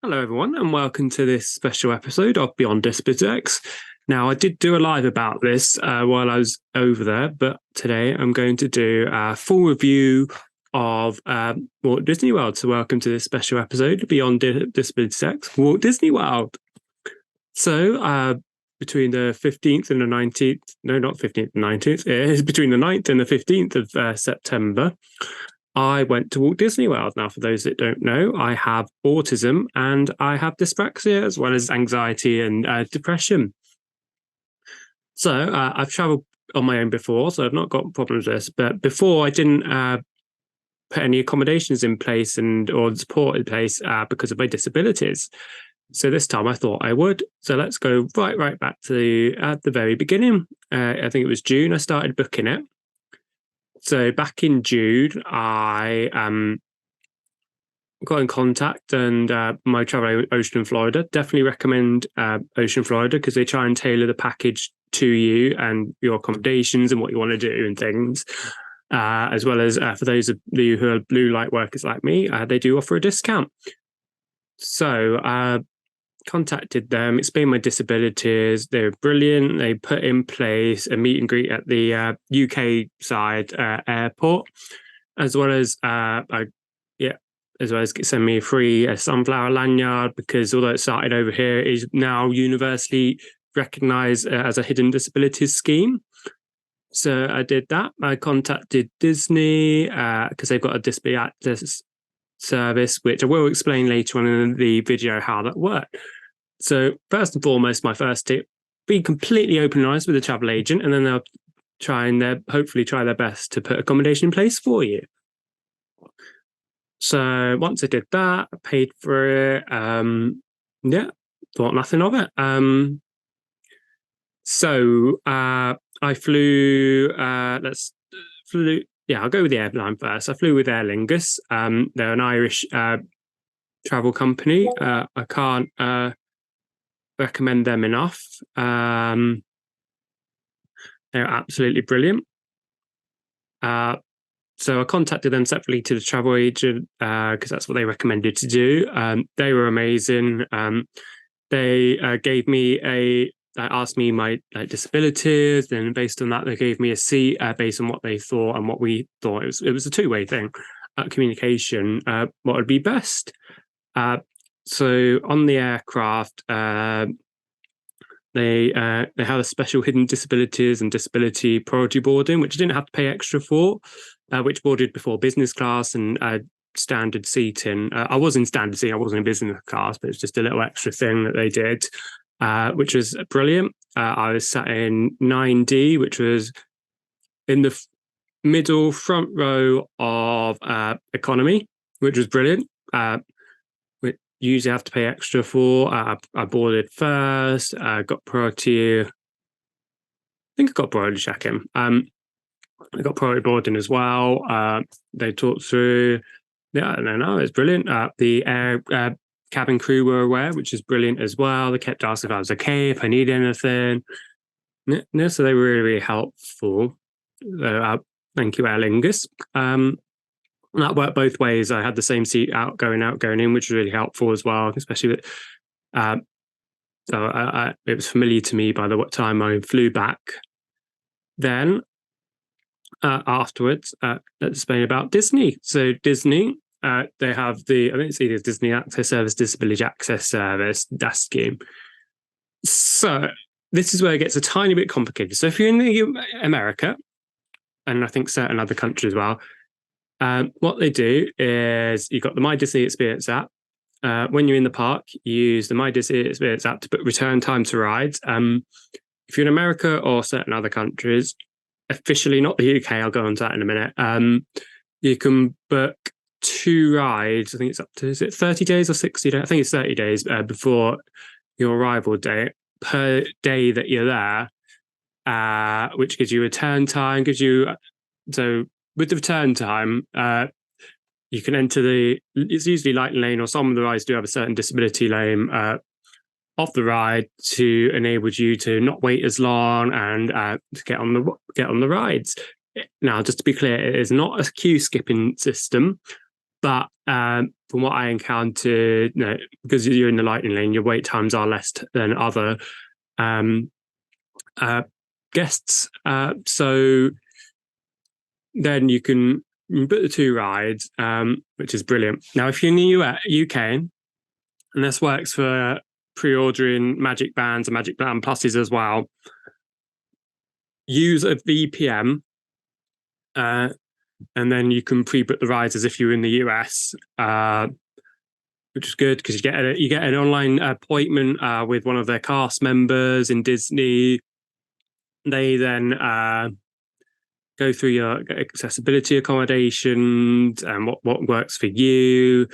Hello, everyone, and welcome to this special episode of Beyond Disabilities. Now, I did do a live about this while I was over there, but today I'm going to do a full review of Walt Disney World. So, welcome to this special episode, Beyond Disabilities, Walt Disney World. So, between the 15th and the 19th, no, not 15th and 19th, it is between the 9th and the 15th of September. I went to Walt Disney World. Now, for those that don't know, I have autism and I have dyspraxia as well as anxiety and depression. So I've traveled on my own before, so I've not got problems with this. But before, I didn't put any accommodations in place or support in place because of my disabilities. So this time I thought I would. So let's go right back to the very beginning. I think it was June I started booking it. So back in June, I got in contact and my travel Ocean Florida. Definitely recommend Ocean Florida because they try and tailor the package to you and your accommodations and what you want to do and things. As well as for those of you who are blue light workers like me, they do offer a discount. So contacted them, explained my disabilities. They were brilliant. They put in place a meet and greet at the UK side airport, as well as send me a free sunflower lanyard because although it started over here, it is now universally recognised as a hidden disabilities scheme. So I did that. I contacted Disney because they've got a disability access service, which I will explain later on in the video how that worked. So first and foremost, my first tip, be completely open and honest with the travel agent, and then they'll hopefully try their best to put accommodation in place for you. So once I did that, I paid for it. Thought nothing of it. So I flew, I'll go with the airline first. I flew with Aer Lingus. They're an Irish travel company. I can't recommend them enough. They're absolutely brilliant. So I contacted them separately to the travel agent because that's what they recommended to do. They were amazing. They gave me asked me my disabilities, and based on that, they gave me a seat based on what they thought and what we thought. It was a two-way thing, communication. What would be best? So on the aircraft, they had a special hidden disabilities and disability priority boarding, which I didn't have to pay extra for, which boarded before business class and standard seating. I was in standard seating, I wasn't in business class, but it's just a little extra thing that they did. Which was brilliant. I was sat in 9D, which was in the middle front row of economy, which was brilliant. We usually have to pay extra for. I boarded first, got priority. I think I got priority check-in. I got priority boarding as well. They talked through. Yeah, no, it's brilliant. The air cabin crew were aware, which is brilliant as well. They kept asking if I was okay, if I need anything. No, so they were really helpful. Thank you, Aer Lingus. That worked both ways. I had the same seat going in, which was really helpful as well, especially with. So it was familiar to me by the time I flew back. Then afterwards, let's explain about Disney. So Disney. They have I think it's either Disney Access Service, Disability Access Service, DAS scheme. So this is where it gets a tiny bit complicated. So if you're in America, and I think certain other countries as well, what they do is you've got the My Disney Experience app. When you're in the park, you use the My Disney Experience app to book return time to rides. If you're in America or certain other countries, officially not the UK, I'll go on to that in a minute, you can book 2 rides. I think it's up to, is it 30 days or 60 days? I think it's 30 days before your arrival date per day that you're there, which gives you return time, so with the return time, you can enter it's usually light lane, or some of the rides do have a certain disability lane off the ride to enable you to not wait as long and to get on the rides. Now, just to be clear, it is not a queue skipping system. But from what I encountered, because you're in the lightning lane, your wait times are less than other guests. So then you can book the 2 rides, which is brilliant. Now, if you're in the UK, and this works for pre-ordering Magic Bands and Magic Band Pluses as well, use a VPN, and then you can pre-book the rides as if you were in the US, which is good because you get an online appointment with one of their cast members in Disney. They then go through your accessibility accommodations and what works for you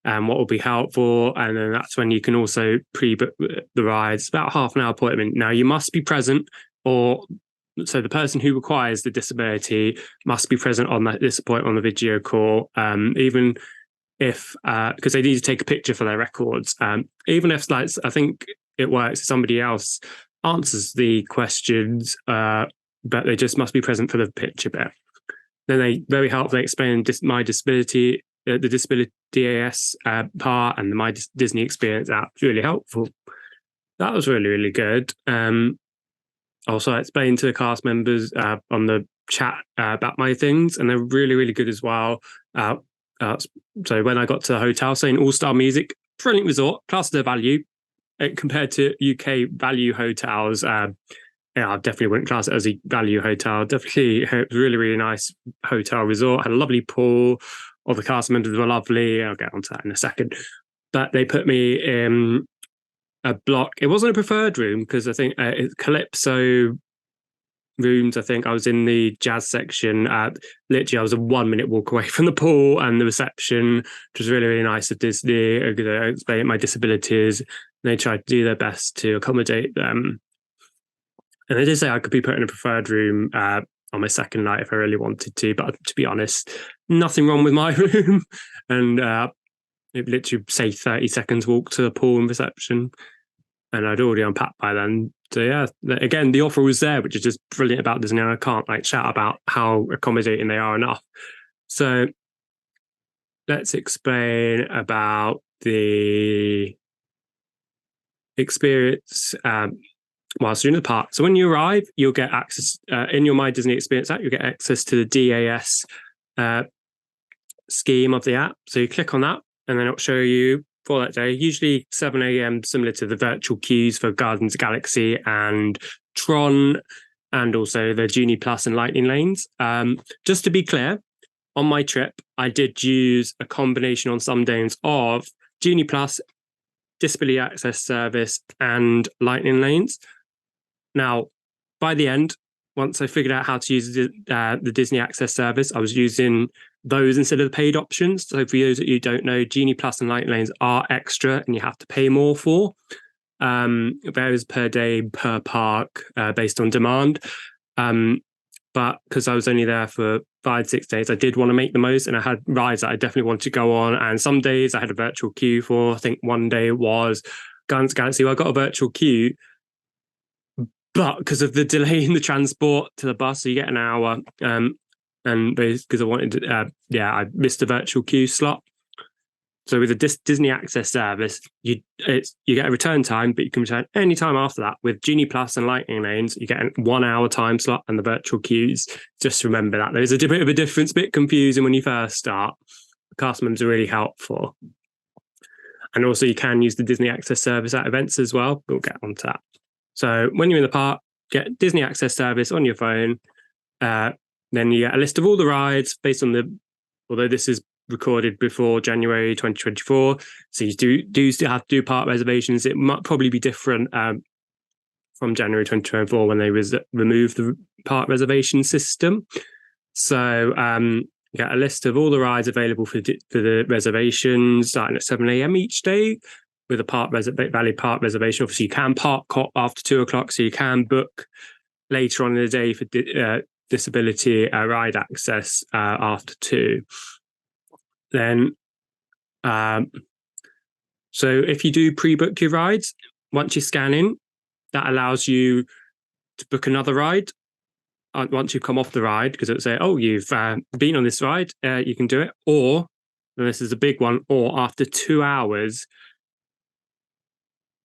and what will be helpful. And then that's when you can also pre-book the rides. About half an hour appointment. Now, you must be present, so the person who requires the disability must be present on this appointment on the video call, even if, because they need to take a picture for their records. Even if, I think it works if somebody else answers the questions, but they just must be present for the picture bit. Then they very helpfully explain my disability, the disability DAS part, and the My Disney Experience app. It's really helpful. That was really, really good. Also, I explained to the cast members on the chat about my things, and they're really, really good as well. So when I got to the hotel, saying All-Star Music, brilliant resort, class of their value, compared to UK value hotels. I definitely wouldn't class it as a value hotel. Definitely, it was a really, really nice hotel resort. Had a lovely pool. All the cast members were lovely. I'll get onto that in a second. But they put me in a block. It wasn't a preferred room because I think it's Calypso rooms. I think I was in the jazz section. Literally, I was a 1 minute walk away from the pool and the reception, which was really, really nice of Disney. I explained my disabilities. They tried to do their best to accommodate them. And they did say I could be put in a preferred room on my second night if I really wanted to. But to be honest, nothing wrong with my room. And it literally, say, 30 seconds walk to the pool and reception. And I'd already unpacked by then. So yeah, again, the offer was there, which is just brilliant about Disney. I can't shout about how accommodating they are enough. So let's explain about the experience whilst you're in the park. So when you arrive, you'll get access in your My Disney Experience app. You'll get access to the DAS scheme of the app. So you click on that, and then it'll show you for that day, usually 7 a.m., similar to the virtual queues for Guardians of the Galaxy and Tron, and also the Genie Plus and Lightning lanes. Just to be clear, on my trip, I did use a combination on some days of Genie Plus, Disability Access Service, and Lightning lanes. Now, by the end, once I figured out how to use the Disney Access Service, I was using those instead of the paid options. So for those that you don't know, Genie Plus and Lightning lanes are extra and you have to pay more for. It varies per day, per park, based on demand. But because I was only there for 5-6 days, I did want to make the most, and I had rides that I definitely wanted to go on. And some days I had a virtual queue for. I think one day was Guardians of the Galaxy, where I got a virtual queue, but because of the delay in the transport to the bus, so you get an hour. And because I wanted to, I missed a virtual queue slot. So with the Disney Access Service, you get a return time, but you can return any time after that. With Genie Plus and Lightning lanes, you get a 1 hour time slot, and the virtual queues. Just remember that there's a bit of a difference, a bit confusing when you first start. The cast members are really helpful, and also you can use the Disney Access Service at events as well. We'll get onto that. So when you're in the park, get Disney Access Service on your phone. Then you get a list of all the rides based on although this is recorded before January 2024, so you do still have to do park reservations. It might probably be different from January 2024 when they removed the park reservation system. So you get a list of all the rides available for the reservations starting at 7 a.m. each day with a valid park reservation. Obviously, you can park after 2 o'clock, so you can book later on in the day for disability ride access after 2. Then, so if you do pre-book your rides, once you scan in, that allows you to book another ride once you come off the ride, because it'll say, oh, you've been on this ride, you can do it. Or and this is a big one, or after 2 hours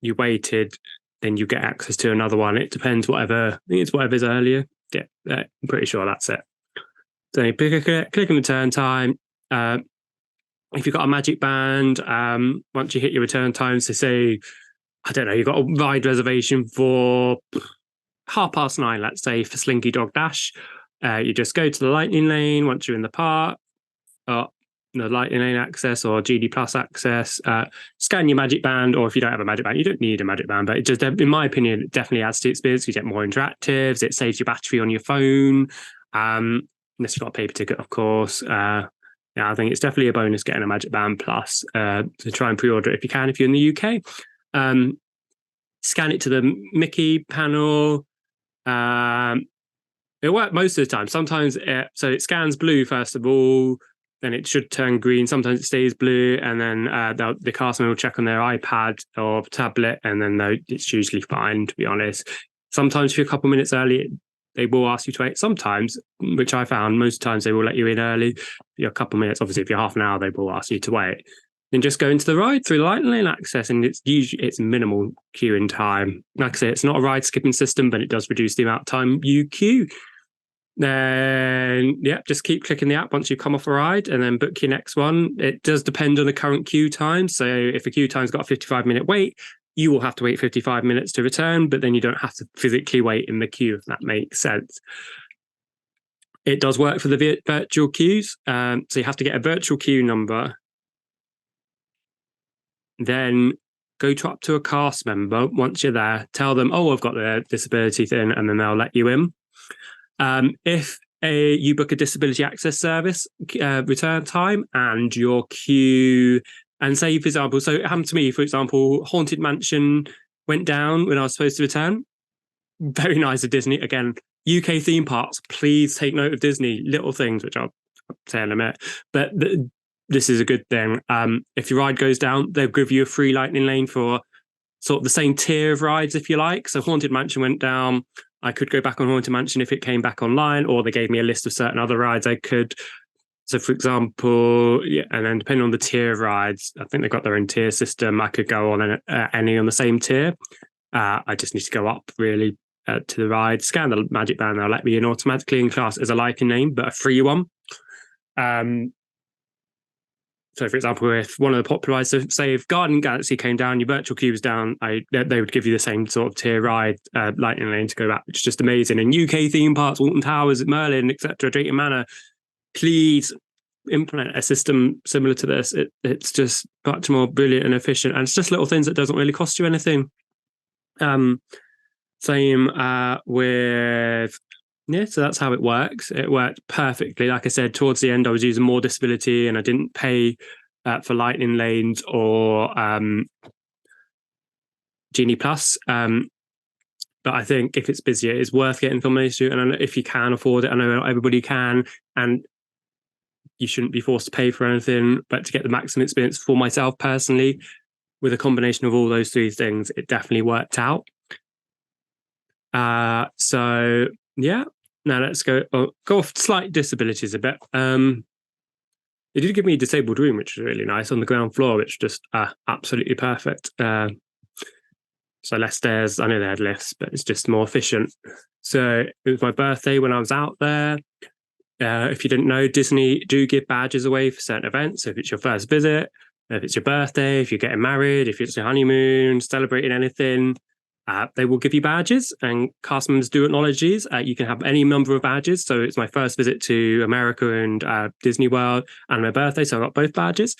you waited, then you get access to another one. It depends, whatever. I think it's whatever's earlier. Yeah, I'm pretty sure that's it. So you click on return time. If you've got a magic band, once you hit your return time, so say, I don't know, you've got a ride reservation for 9:30, let's say, for Slinky Dog Dash. You just go to the Lightning Lane once you're in the park, or the Lightning Lane access or GD Plus access. Scan your magic band, or if you don't have a magic band, you don't need a magic band, but it just, in my opinion, it definitely adds to the experience. You get more interactives. It saves your battery on your phone. Unless you've got a paper ticket, of course. Yeah, I think it's definitely a bonus getting a Magic Band Plus. To try and pre-order it if you can, if you're in the UK. Scan it to the Mickey panel. It works most of the time. Sometimes it scans blue first of all, then it should turn green. Sometimes it stays blue, and then the cast member will check on their iPad or tablet, and then it's usually fine, to be honest. Sometimes if you're a couple of minutes early, they will ask you to wait. Sometimes, which I found, most times they will let you in early. If you're a couple of minutes, obviously if you're half an hour, they will ask you to wait. Then just go into the ride through the Lightning Lane access, and it's minimal queuing time. Like I say, it's not a ride skipping system, but it does reduce the amount of time you queue. Then just keep clicking the app once you come off a ride, and then book your next one. It does depend on the current queue time. So if a queue time's got a 55-minute wait, you will have to wait 55 minutes to return, but then you don't have to physically wait in the queue, if that makes sense. It does work for the virtual queues. So you have to get a virtual queue number, then go up to a cast member once you're there, tell them, I've got the disability thing, and then they'll let you in. If you book a disability access service return time and your queue, and say, for example, so it happened to me, for example, Haunted Mansion went down when I was supposed to return. Very nice of Disney. Again, UK theme parks, please take note of Disney. Little things, which I'll say in a minute. But this is a good thing. If your ride goes down, they'll give you a free Lightning Lane for sort of the same tier of rides, if you like. So Haunted Mansion went down. I could go back on Haunted Mansion if it came back online, or they gave me a list of certain other rides I could. So, for example, and then depending on the tier of rides, I think they've got their own tier system. I could go on any on the same tier. I just need to go up, really, to the ride, scan the Magic Band, they'll let me in automatically in class as a Lightning Lane, but a free one. So, for example, if one of the popular rides, so say if Guardian Galaxy came down, your virtual queue was down, they would give you the same sort of tier ride, Lightning Lane to go back, which is just amazing. And UK theme parks, Alton Towers, Merlin, etc., Drayton Manor, please implement a system similar to this. It's just much more brilliant and efficient, and it's just little things that doesn't really cost you anything. Same with... Yeah, so that's how it works. It worked perfectly. Like I said, towards the end, I was using more disability and I didn't pay for Lightning Lanes or Genie Plus. But I think if it's busier, it's worth getting combination. And if you can afford it, I know not everybody can, and you shouldn't be forced to pay for anything. But to get the maximum experience for myself personally, with a combination of all those three things, it definitely worked out. So yeah, now let's go off slight disabilities a bit. They did give me a disabled room, which was really nice, on the ground floor, which was just absolutely perfect. So less stairs. I know they had lifts, but it's just more efficient. So it was my birthday when I was out there. If you didn't know, Disney do give badges away for certain events. So if it's your first visit, if it's your birthday, if you're getting married, if it's your honeymoon, celebrating anything, they will give you badges, and cast members do acknowledge these. You can have any number of badges. So it's my first visit to America and Disney World and my birthday, so I got both badges.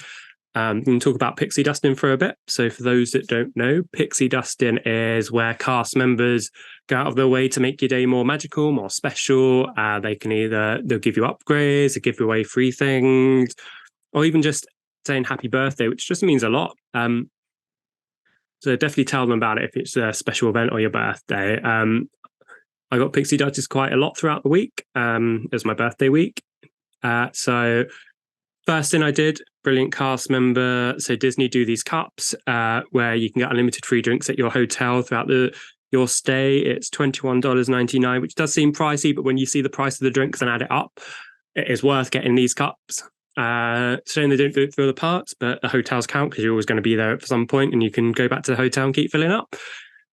We can talk about pixie dusting for a bit. So for those that don't know, pixie dusting is where cast members go out of their way to make your day more magical, more special. They'll give you upgrades, they give you away free things, or even just saying happy birthday, which just means a lot. So definitely tell them about it if it's a special event or your birthday. I got pixie dusted quite a lot throughout the week. It was my birthday week. So first thing I did, brilliant cast member. So Disney do these cups where you can get unlimited free drinks at your hotel throughout your stay. It's $21.99, which does seem pricey, but when you see the price of the drinks and add it up, it is worth getting these cups. Shame they don't do it for the parks, but the hotels count because you're always going to be there at some point, and you can go back to the hotel and keep filling up.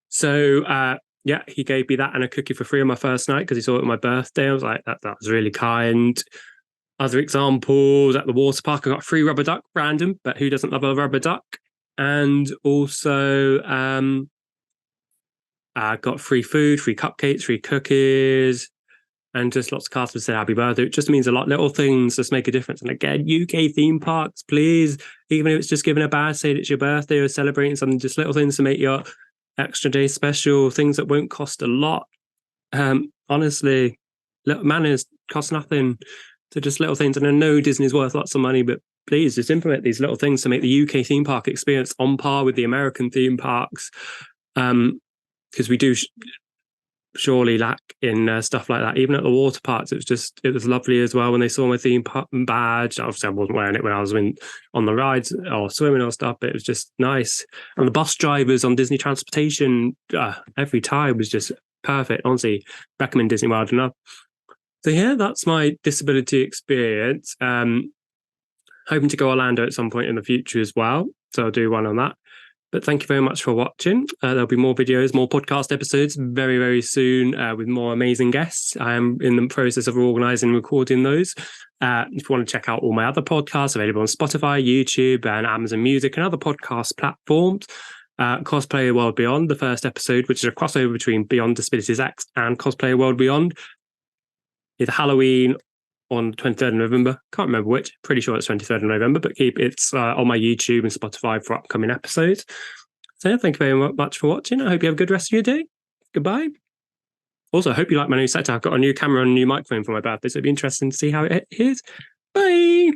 So yeah, he gave me that and a cookie for free on my first night because he saw it on my birthday. I was like, that was really kind. Other examples, at the water park, I got a free rubber duck, random, but who doesn't love a rubber duck? And also I got free food, free cupcakes, free cookies, and just lots of cards that said happy birthday. It just means a lot. Little things just make a difference. And again, UK theme parks, please, even if it's just giving a badge, saying it's your birthday or celebrating something, just little things to make your extra day special, things that won't cost a lot. Honestly, little manners cost nothing. So just little things. And I know Disney's worth lots of money, but please just implement these little things to make the UK theme park experience on par with the American theme parks. Because we do surely lack in stuff like that. Even at the water parks, it was lovely as well when they saw my theme park badge. Obviously, I wasn't wearing it when I was on the rides or swimming or stuff, but it was just nice. And the bus drivers on Disney Transportation every time was just perfect. Honestly, recommend Disney World enough. So yeah, that's my disability experience. Hoping to go Orlando at some point in the future as well. So I'll do one on that. But thank you very much for watching. There'll be more videos, more podcast episodes very, very soon with more amazing guests. I am in the process of organising and recording those. If you want to check out all my other podcasts, available on Spotify, YouTube, and Amazon Music and other podcast platforms. Cosplayer World Beyond, the first episode, which is a crossover between Beyond Disabilities X and Cosplayer World Beyond. It's Halloween on 23rd of November. Can't remember which. Pretty sure it's 23rd of November, but it's on my YouTube and Spotify for upcoming episodes. So yeah, thank you very much for watching. I hope you have a good rest of your day. Goodbye. Also, I hope you like my new setup. I've got a new camera and a new microphone for my birthday, so it'd be interesting to see how it is. Bye.